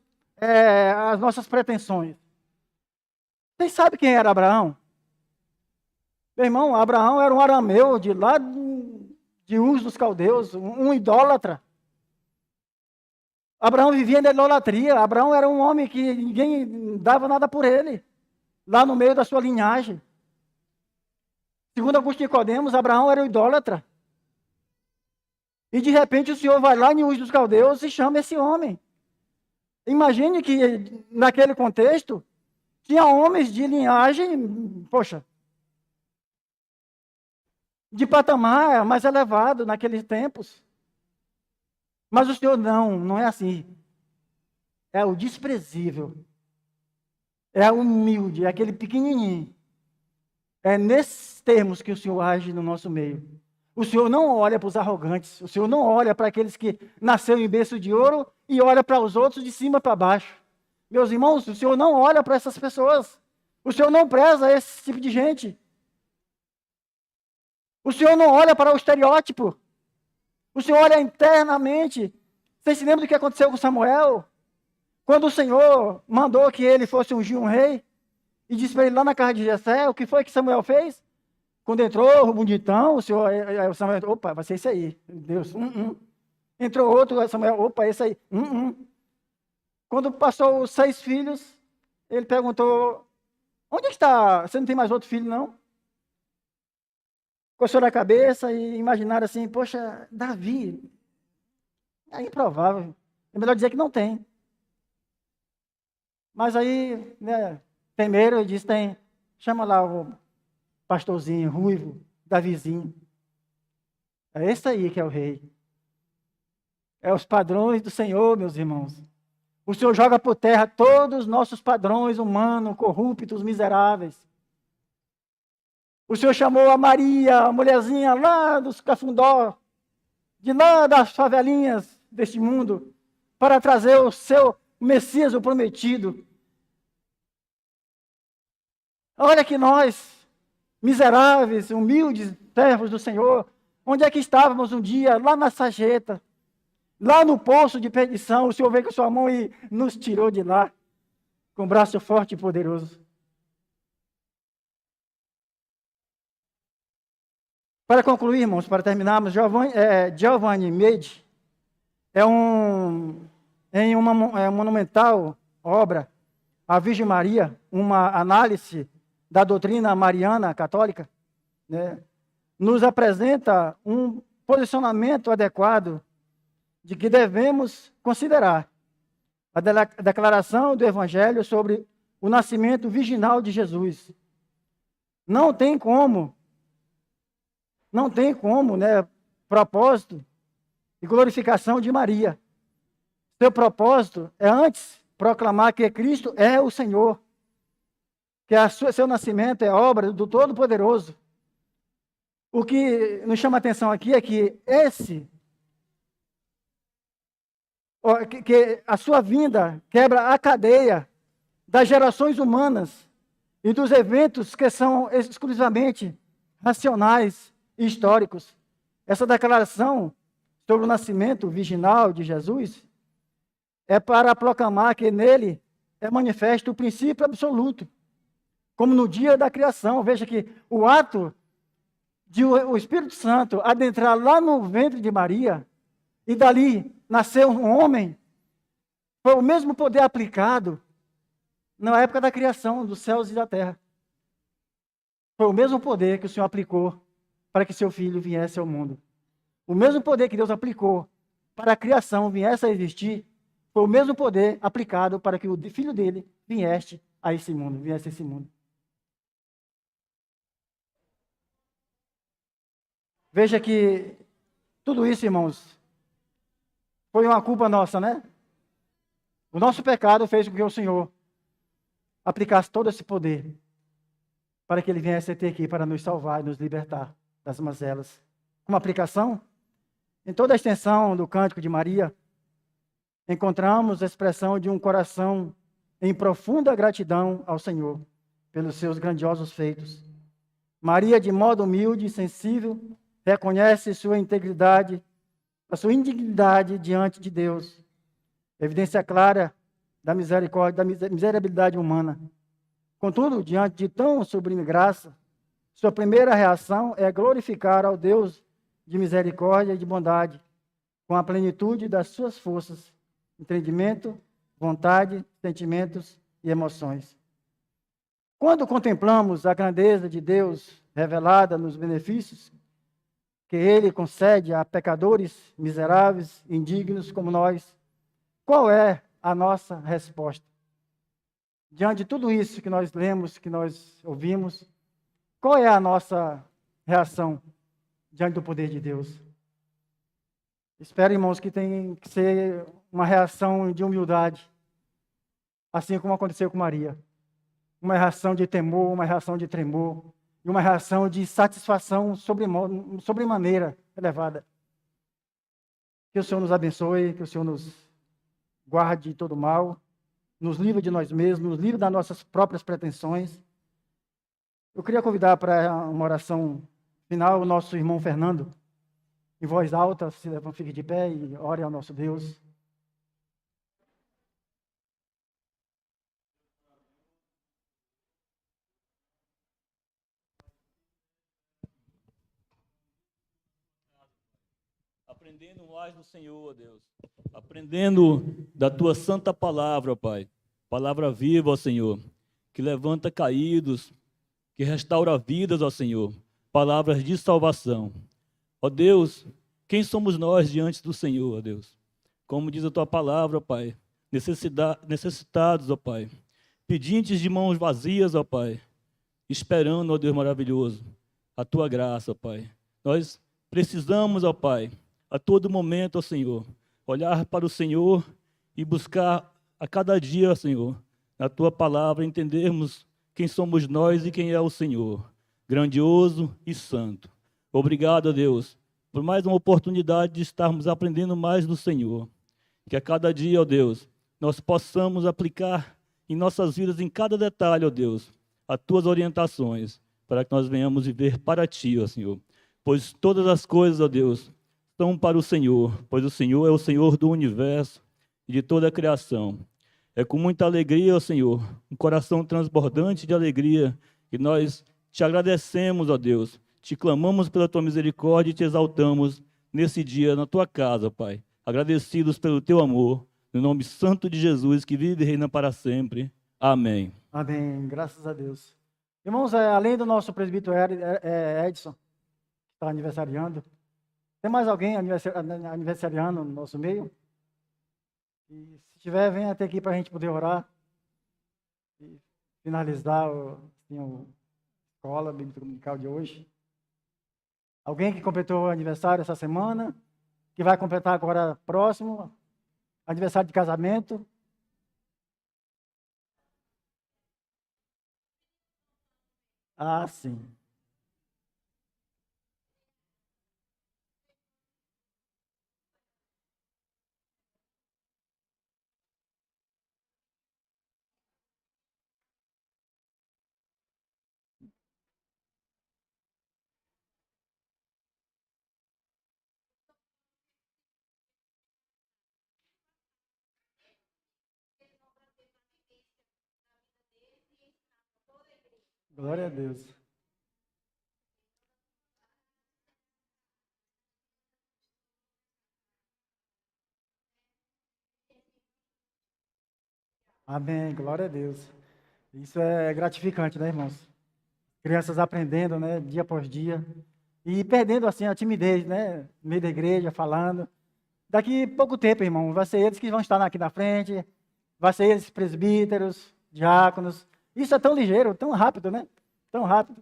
as nossas pretensões. Vocês sabem quem era Abraão? Meu irmão, Abraão era um arameu de lá de Uz dos Caldeus, um idólatra. Abraão vivia na idolatria. Abraão era um homem que ninguém dava nada por ele, lá no meio da sua linhagem. Segundo Augusto Nicodemos, Abraão era um idólatra. E de repente o Senhor vai lá em Uz dos Caldeus e chama esse homem. Imagine que naquele contexto tinha homens de linhagem, poxa, de patamar mais elevado naqueles tempos. Mas o Senhor não é assim. É o desprezível. É o humilde, é aquele pequenininho. É nesses termos que o Senhor age no nosso meio. O Senhor não olha para os arrogantes. O Senhor não olha para aqueles que nasceram em berço de ouro e olha para os outros de cima para baixo. Meus irmãos, o Senhor não olha para essas pessoas. O Senhor não preza esse tipo de gente. O Senhor não olha para o estereótipo. O Senhor olha internamente. Vocês se lembram do que aconteceu com Samuel? Quando o Senhor mandou que ele fosse ungir um rei, e disse para ele lá na casa de Jessé, o que foi que Samuel fez? Quando entrou o bonitão, o Samuel, opa, vai ser esse aí, Deus. Entrou outro, Samuel, opa, esse aí. Quando passou os 6 filhos, ele perguntou, onde é que está? Você não tem mais outro filho, não? Coçou na cabeça e imaginaram assim, poxa, Davi, é improvável. É melhor dizer que não tem. Mas aí, né, temeram e disse, tem. Chama lá o pastorzinho ruivo, Davizinho. É esse aí que é o rei. É os padrões do Senhor, meus irmãos. O Senhor joga por terra todos os nossos padrões humanos, corruptos, miseráveis. O Senhor chamou a Maria, a mulherzinha lá dos cafundó, de lá das favelinhas deste mundo, para trazer o seu Messias, o prometido. Olha que nós, miseráveis, humildes, servos do Senhor, onde é que estávamos um dia? Lá na sarjeta, lá no poço de perdição. O Senhor veio com sua mão e nos tirou de lá, com um braço forte e poderoso. Para concluir, irmãos, para terminarmos, Giovanni Medi é uma monumental obra, A Virgem Maria, uma análise da doutrina mariana católica, né, nos apresenta um posicionamento adequado de que devemos considerar a declaração do Evangelho sobre o nascimento virginal de Jesus. Não tem como, né, propósito e glorificação de Maria. Seu propósito é antes proclamar que Cristo é o Senhor, que seu nascimento é obra do Todo-Poderoso. O que nos chama a atenção aqui é que que a sua vinda quebra a cadeia das gerações humanas e dos eventos que são exclusivamente racionais e históricos. Essa declaração sobre o nascimento virginal de Jesus é para proclamar que nele é manifesto o princípio absoluto, como no dia da criação. Veja que o ato de o Espírito Santo adentrar lá no ventre de Maria e dali nascer um homem, foi o mesmo poder aplicado na época da criação dos céus e da terra. Foi o mesmo poder que o Senhor aplicou para que seu filho viesse ao mundo. O mesmo poder que Deus aplicou para a criação viesse a existir, foi o mesmo poder aplicado para que o filho dele viesse a esse mundo, Veja que tudo isso, irmãos, foi uma culpa nossa, né? O nosso pecado fez com que o Senhor aplicasse todo esse poder para que ele viesse até aqui para nos salvar e nos libertar das mazelas. Uma aplicação? Em toda a extensão do Cântico de Maria, encontramos a expressão de um coração em profunda gratidão ao Senhor pelos seus grandiosos feitos. Maria, de modo humilde e sensível, reconhece sua integridade, a sua indignidade diante de Deus. Evidência clara da misericórdia, da miserabilidade humana. Contudo, diante de tão sublime graça, sua primeira reação é glorificar ao Deus de misericórdia e de bondade, com a plenitude das suas forças, entendimento, vontade, sentimentos e emoções. Quando contemplamos a grandeza de Deus revelada nos benefícios que Ele concede a pecadores miseráveis, indignos como nós, qual é a nossa resposta? Diante de tudo isso que nós lemos, que nós ouvimos, qual é a nossa reação diante do poder de Deus? Espero, irmãos, que tem que ser uma reação de humildade, assim como aconteceu com Maria. Uma reação de temor, uma reação de tremor, e uma reação de satisfação sobremaneira elevada. Que o Senhor nos abençoe, que o Senhor nos guarde de todo mal, nos livre de nós mesmos, nos livre das nossas próprias pretensões. Eu queria convidar para uma oração final o nosso irmão Fernando, em voz alta, se levante, fique de pé e ore ao nosso Deus. Aprendendo mais do Senhor, ó Deus. Aprendendo da tua santa palavra, ó Pai. Palavra viva, ó Senhor, que levanta caídos, que restaura vidas, ó Senhor. Palavras de salvação. Ó Deus, quem somos nós diante do Senhor, ó Deus? Como diz a tua palavra, ó Pai, necessitados, ó Pai, pedintes de mãos vazias, ó Pai, esperando, ó Deus maravilhoso, a tua graça, ó Pai. Nós precisamos, ó Pai, a todo momento, ó Senhor, olhar para o Senhor e buscar a cada dia, ó Senhor, na tua palavra, entendermos quem somos nós e quem é o Senhor, grandioso e santo. Obrigado, ó Deus, por mais uma oportunidade de estarmos aprendendo mais do Senhor. Que a cada dia, ó Deus, nós possamos aplicar em nossas vidas, em cada detalhe, ó Deus, as tuas orientações, para que nós venhamos viver para ti, ó Senhor. Pois todas as coisas, ó Deus, são para o Senhor, pois o Senhor é o Senhor do universo e de toda a criação. É com muita alegria, ó Senhor, um coração transbordante de alegria, que nós te agradecemos, ó Deus, te clamamos pela tua misericórdia e te exaltamos nesse dia na tua casa, Pai. Agradecidos pelo teu amor, no nome santo de Jesus, que vive e reina para sempre. Amém. Amém. Graças a Deus. Irmãos, além do nosso presbítero Edson, que está aniversariando, tem mais alguém aniversariando no nosso meio? E se tiver, venha até aqui para a gente poder orar e finalizar a escola bíblica dominical de hoje. Alguém que completou o aniversário essa semana, que vai completar agora próximo, aniversário de casamento. Ah, sim. Glória a Deus. Amém, glória a Deus. Isso é gratificante, né, irmãos? Crianças aprendendo, né, dia após dia, e perdendo, assim, a timidez, né, no meio da igreja, falando. Daqui pouco tempo, irmão, vai ser eles que vão estar aqui na frente, vai ser eles presbíteros, diáconos. Isso é tão ligeiro, tão rápido, né? Tão rápido.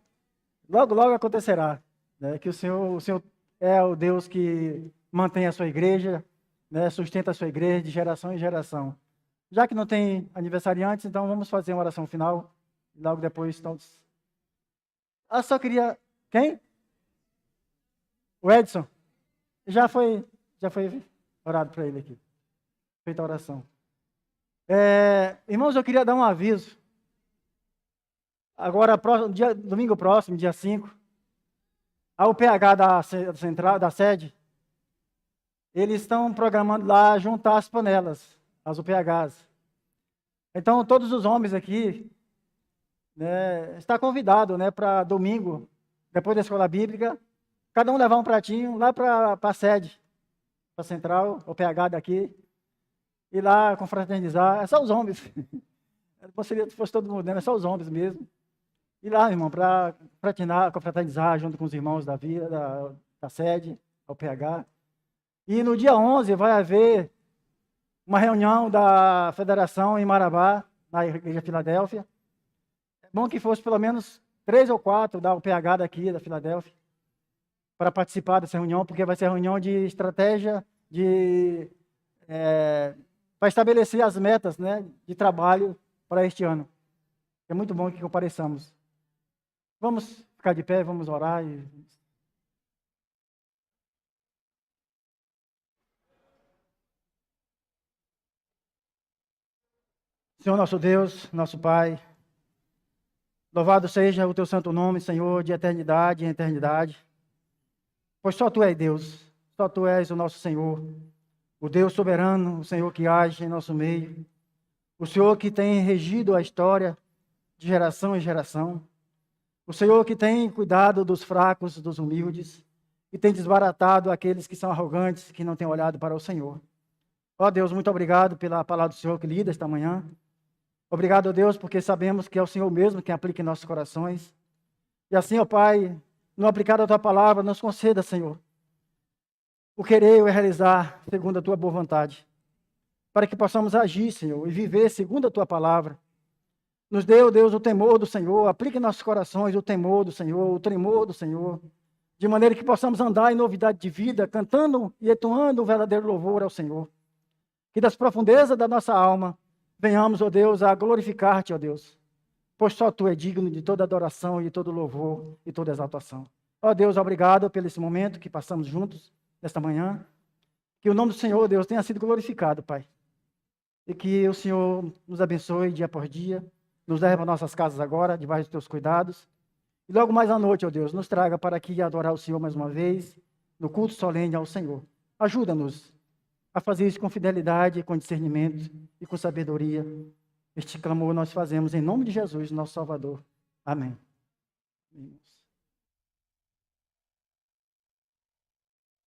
Logo, logo acontecerá, né, que o Senhor é o Deus que mantém a sua igreja, né, sustenta a sua igreja de geração em geração. Já que não tem aniversariantes, então vamos fazer uma oração final. Logo depois, todos. Ah, só queria. Quem? O Edson. Já foi orado para ele aqui. Feita a oração. Irmãos, eu queria dar um aviso. Agora, domingo próximo, dia 5, a UPH da sede, eles estão programando lá juntar as panelas, as UPHs. Então, todos os homens aqui, né, está convidado, né, para domingo, depois da escola bíblica, cada um levar um pratinho lá para a sede, para a central, UPH daqui, ir lá confraternizar. É só os homens. Se fosse todo mundo, é só os homens mesmo. Ir lá, irmão, para confraternizar junto com os irmãos da sede, a UPH. E no dia 11 vai haver uma reunião da federação em Marabá, na Igreja Filadélfia. É bom que fosse pelo menos 3 ou 4 da UPH daqui, da Filadélfia, para participar dessa reunião, porque vai ser a reunião de estratégia para estabelecer as metas, né, de trabalho para este ano. É muito bom que compareçamos. Vamos ficar de pé, vamos orar e... Senhor nosso Deus, nosso Pai, louvado seja o teu santo nome, Senhor, de eternidade em eternidade. Pois só tu és Deus, só tu és o nosso Senhor, o Deus soberano, o Senhor que age em nosso meio, o Senhor que tem regido a história de geração em geração, o Senhor que tem cuidado dos fracos, dos humildes, e tem desbaratado aqueles que são arrogantes, que não têm olhado para o Senhor. Ó Deus, muito obrigado pela palavra do Senhor que lida esta manhã. Obrigado, Deus, porque sabemos que é o Senhor mesmo que aplica em nossos corações. E assim, ó Pai, no aplicar a Tua palavra, nos conceda, Senhor, o querer e o realizar segundo a Tua boa vontade, para que possamos agir, Senhor, e viver segundo a Tua palavra, Nos dê, ó Deus, o temor do Senhor. Aplique em nossos corações o temor do Senhor, o tremor do Senhor. De maneira que possamos andar em novidade de vida, cantando e entoando o verdadeiro louvor ao Senhor. Que das profundezas da nossa alma venhamos, ó Deus, a glorificar-te, ó Deus. Pois só tu é digno de toda adoração e de todo louvor e toda exaltação. Ó Deus, obrigado pelo esse momento que passamos juntos nesta manhã. Que o nome do Senhor, Deus, tenha sido glorificado, Pai. E que o Senhor nos abençoe dia por dia. Nos leve às nossas casas agora, debaixo dos teus cuidados. E logo mais à noite, ó Deus, nos traga para aqui adorar o Senhor mais uma vez, no culto solene ao Senhor. Ajuda-nos a fazer isso com fidelidade, com discernimento e com sabedoria. Este clamor nós fazemos em nome de Jesus, nosso Salvador. Amém.